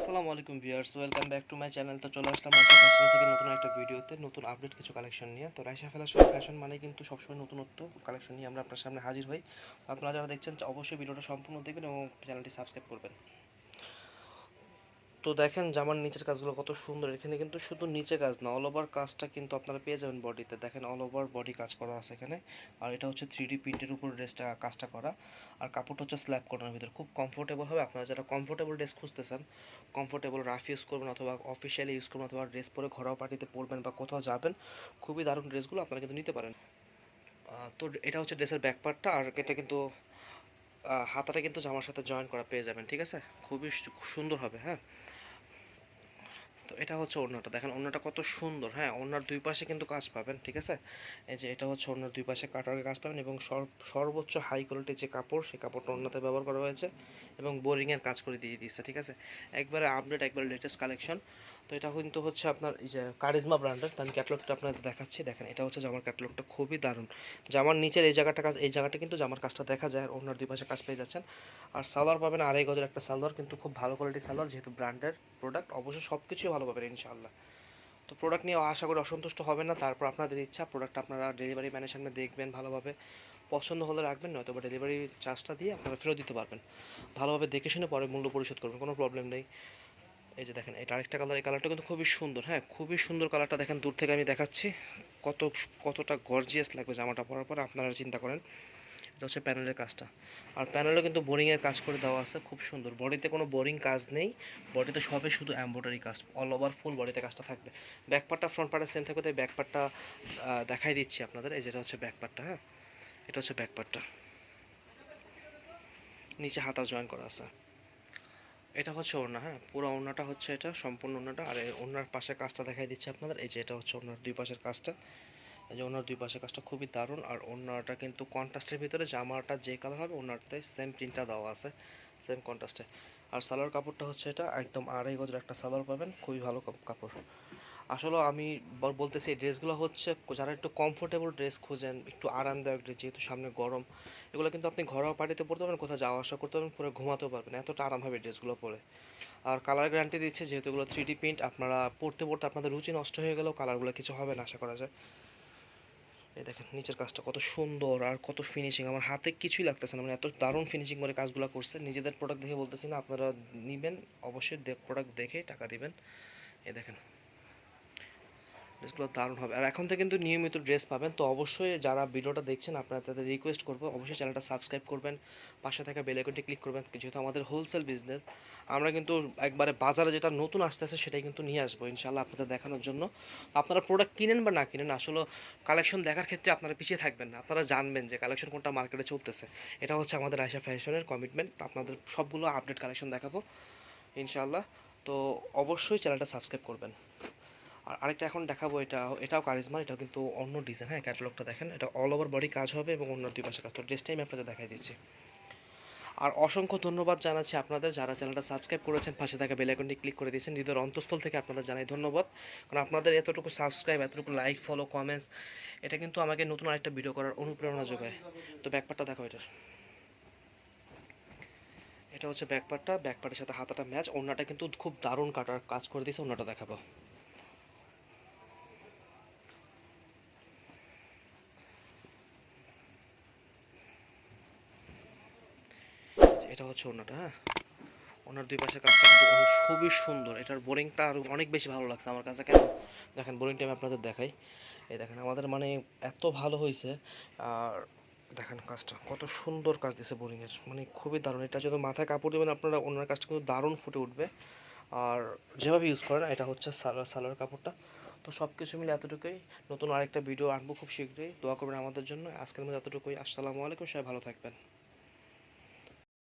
আসসালামু আলাইকুম viewers, welcome back to my channel. তো চলে আসলাম রাইসা ফ্যাশন থেকে নতুন একটা ভিডিওতে, নতুন আপডেট কিছু কালেকশন নিয়ে। তো রাইসা ফ্যাশন মানে কিন্তু সবসময় নতুনত্ব কালেকশন নিয়ে আমরা আপনার সামনে হাজির হই। আপনারা যারা দেখছেন অবশ্যই ভিডিওটা সম্পূর্ণ দেখবেন এবং চ্যানেলটি সাবস্ক্রাইব করবেন। তো দেখেন জামার নিচের কাজগুলো কত সুন্দর। এখানে কিন্তু শুধু নিচে কাজ না, অল ওভার কাজটা কিন্তু আপনারা পেয়ে যাবেন বডিতে। দেখেন অল ওভার বডি কাজ করা আছে এখানে। আর এটা হচ্ছে 3D প্রিন্টের উপর ড্রেসটা কাজটা করা। আর কাপড়টা হচ্ছে স্ল্যাব কটনের ভিতরে, খুব কমফোর্টেবল হবে। আপনারা যারা কমফোর্টেবল ড্রেস খুঁজতেছেন, কমফোর্টেবল রাফ ইউজ করবেন অথবা অফিসিয়ালি ইউজ করবেন অথবা ড্রেস পরে ঘরোয়া পার্টিতে পরবেন বা কোথাও যাবেন, খুবই দারুণ ড্রেসগুলো আপনারা কিন্তু নিতে পারেন। তো এটা হচ্ছে ড্রেসের ব্যাক পার্টটা। আর এটা কিন্তু হাতাটা কিন্তু জামার সাথে জয়েন করা পেয়ে যাবেন, ঠিক আছে? খুবই সুন্দর হবে, হ্যাঁ। তো এটা হচ্ছে ওড়নাটা, দেখেন ওড়নাটা কত সুন্দর। হ্যাঁ, ওড়নার দুই পাশে কিন্তু কাজ পাবেন, ঠিক আছে? এই যে এটা হচ্ছে ওড়নার দুই পাশে কাটওয়ার্কের কাজ পাবেন এবং সর্বোচ্চ হাই কোয়ালিটির যে কাপড়, সেই কাপড়টা ওড়নাতে ব্যবহার করা হয়েছে এবং বোরিংয়ের কাজ করে দিয়ে দিচ্ছে, ঠিক আছে? একবারে আপডেট, একবারে লেটেস্ট কালেকশন। তো এটা কিন্তু হচ্ছে আপনার এই যে কারিজমা ব্র্যান্ডের। তো আমি ক্যাটালগটা আপনাদের দেখাচ্ছি, দেখেন এটা হচ্ছে জামার ক্যাটালগটা, খুবই দারুণ। জামার নিচের এই জায়গাটা কাজ, এই জায়গাটা কিন্তু জামার কাজটা দেখা যায়। আর ওড়নার দুই পাশে কাজ পেয়ে যাচ্ছেন। আর সালোয়ার পাবেন আড়াই গজের একটা সালোয়ার, কিন্তু খুব ভালো কোয়ালিটির সালোয়ার, যেহেতু ব্র্যান্ডের প্রোডাক্ট অবশ্যই সব কিছুই ভালো পাবেন ইনশাআল্লাহ। তো প্রোডাক্ট নিয়ে আশা করি অসন্তুষ্ট হবে না। তারপর আপনাদের ইচ্ছা, প্রোডাক্ট আপনারা ডেলিভারি ম্যানের সামনে দেখবেন ভালোভাবে, পছন্দ হলে রাখবেন, নয়তো বা ডেলিভারি চার্জটা দিয়ে আপনারা ফেরত দিতে পারবেন। ভালোভাবে দেখে শুনে পরে মূল্য পরিশোধ করবেন, কোনো প্রবলেম নেই। এই যে দেখেন এটা আরেকটা কালার, এই কালারটা কিন্তু খুবই সুন্দর। হ্যাঁ, খুবই সুন্দর কালারটা, দেখেন দূর থেকে আমি দেখাচ্ছি। কত কতটা গর্জিয়াস লাগবে জামাটা পরার পর, আপনারা চিন্তা করেন। এটা হচ্ছে প্যানেলের কাজটা। আর প্যানেলে কিন্তু বোরিংয়ের কাজ করে দেওয়া আছে, খুব সুন্দর। বডিতে কোনো বোরিং কাজ নেই, বডিতে সবে শুধু এমব্রয়ডারি কাজ, অল ওভার ফুল বডিতে কাজটা থাকবে। ব্যাক পার্টটা ফ্রন্ট পার্টের সেম থাকবে, তাই ব্যাক পার্টটা দেখাই দিচ্ছি আপনাদের। এই যেটা হচ্ছে ব্যাক পার্টটা, হ্যাঁ, এটা হচ্ছে ব্যাক পার্টটা, নিচে হাতার জয়েন করা আছে। এটা হচ্ছে ওড়না, হ্যাঁ, পুরো ওড়নাটা হচ্ছে এটা, সম্পূর্ণ ওড়নাটা। আর এই ওড়নার পাশে কাজটা দেখাই দিচ্ছি আপনাদের। এই যে এটা হচ্ছে ওড়নার দুই পাশের কাজটা, এই যে ওনার দুই পাশে কাজটা খুবই দারুণ। আর ওনাটা কিন্তু কন্ট্রাস্টের ভিতরে, জামাটা যে কালার হবে ওনারটাতে সেম প্রিন্টটা দেওয়া আছে, সেম কন্ট্রাস্টে। আর সালোয়ার কাপড়টা হচ্ছে এটা একদম আড়াই গজের একটা সালোয়ার পাবেন, খুবই ভালো কাপড়। আসলে আমি বলতেছি এই ড্রেসগুলো হচ্ছে যারা একটু কমফোর্টেবল ড্রেস খুঁজেন, একটু আরামদায়ক ড্রেস, যেহেতু সামনে গরম, এগুলো কিন্তু আপনি ঘরোয়া পার্টিতে পরতে পারবেন, কোথাও যাওয়া আসা করতে পারবেন, পরে ঘুমাতেও পারবেন, এতটা আরাম হবে ড্রেসগুলো পরে। আর কালার গ্যারান্টি দিচ্ছে, যেহেতু এগুলো 3D প্রিন্ট, আপনারা পরতে পরতে আপনাদের রুচি নষ্ট হয়ে গেলেও কালারগুলো কিছু হবে না আশা করা যায়। এই দেখেন নিচের কাজটা কত সুন্দর আর কত ফিনিশিং, আমার হাতে কিছুই লাগতেছে না, মানে এত দারুণ ফিনিশিং করে কাজগুলো করছে। নিজেদের প্রোডাক্ট দেখে বলতেছি না, আপনারা নেবেন অবশ্যই প্রোডাক্ট দেখে টাকা দিবেন। এই দেখেন ড্রেসগুলো দারুণ হবে। আর এখন থেকে কিন্তু নিয়মিত ড্রেস পাবেন। তো অবশ্যই যারা ভিডিওটা দেখছেন, আপনারা তাদের রিকোয়েস্ট করবো অবশ্যই চ্যানেলটা সাবস্ক্রাইব করবেন, পাশে থাকা বেল আইকনটি ক্লিক করবেন। যেহেতু আমাদের হোলসেল বিজনেস, আমরা কিন্তু একবারে বাজারে যেটা নতুন আসতেছে সেটাই কিন্তু নিয়ে আসবো ইনশাল্লাহ আপনাদের দেখানোর জন্য। আপনারা প্রোডাক্ট কিনেন বা না কিনেন, আসলে কালেকশন দেখার ক্ষেত্রে আপনারা পিছিয়ে থাকবেন না, আপনারা জানবেন যে কালেকশন কোনটা মার্কেটে চলতেছে। এটা হচ্ছে আমাদের আয়শা ফ্যাশনের কমিটমেন্ট। আপনাদের সবগুলো আপডেট কালেকশন দেখাবো ইনশাল্লাহ। তো অবশ্যই চ্যানেলটা সাবস্ক্রাইব করবেন। আর আরেকটা এখন দেখাবো, এটাও কারিজমা, এটাও কিন্তু অন্য ডিজাইন। হ্যাঁ, ক্যাটালগটা দেখেন, এটা অল ওভার বডি কাজ হবে এবং অন্য দুই পাশে কাজ। তো ড্রেসটাই আমি আপনাদের দেখাই দিচ্ছি। আর অসংখ্য ধন্যবাদ জানাচ্ছি আপনাদের যারা চ্যানেলটা সাবস্ক্রাইব করেছেন, পাশে থাকা বেল আইকনটি ক্লিক করে দিয়েছেন। হৃদয়ের অন্তঃস্থল থেকে আপনাদের জানাই ধন্যবাদ, কারণ আপনাদের এতটুকু সাবস্ক্রাইব, এতটুকু লাইক, ফলো, কমেন্টস, এটা কিন্তু আমাকে নতুন আরেকটা ভিডিও করার অনুপ্রেরণা যোগায়। তো ব্যাকপার্টটা দেখো এটার, এটা হচ্ছে ব্যাকপার্টটা, ব্যাকপার্টের সাথে হাতাটা ম্যাচ। ওড়নাটা কিন্তু খুব দারুণ কাটার কাজ করে দিয়েছে, ওড়নাটা দেখাবো। এটা হচ্ছে ওড়নাটা, হ্যাঁ, ওনার দুই পাশে কাজটা কিন্তু খুবই সুন্দর। এটার বোরিংটা আরও অনেক বেশি ভালো লাগছে আমার কাছে। কেন দেখেন, বোরিংটা আমি আপনাদের দেখাই। এই দেখেন আমাদের মানে এত ভালো হয়েছে। আর দেখেন কাজটা কত সুন্দর কাজ দিয়েছে বোরিংয়ের, মানে খুবই দারুণ। এটা যদি মাথায় কাপড় দেবেন আপনারা, ওনার কাজটা কিন্তু দারুণ ফুটে উঠবে। আর যেভাবে ইউজ করেন, এটা হচ্ছে সালোয়ার কাপড়টা। তো সব কিছু মিলে এতটুকুই। নতুন আরেকটা ভিডিও আনবো খুব শীঘ্রই, দোয়া করবেন আমাদের জন্য। আজকের মধ্যে এতটুকুই। আসসালামু আলাইকুম, সবাই ভালো থাকবেন।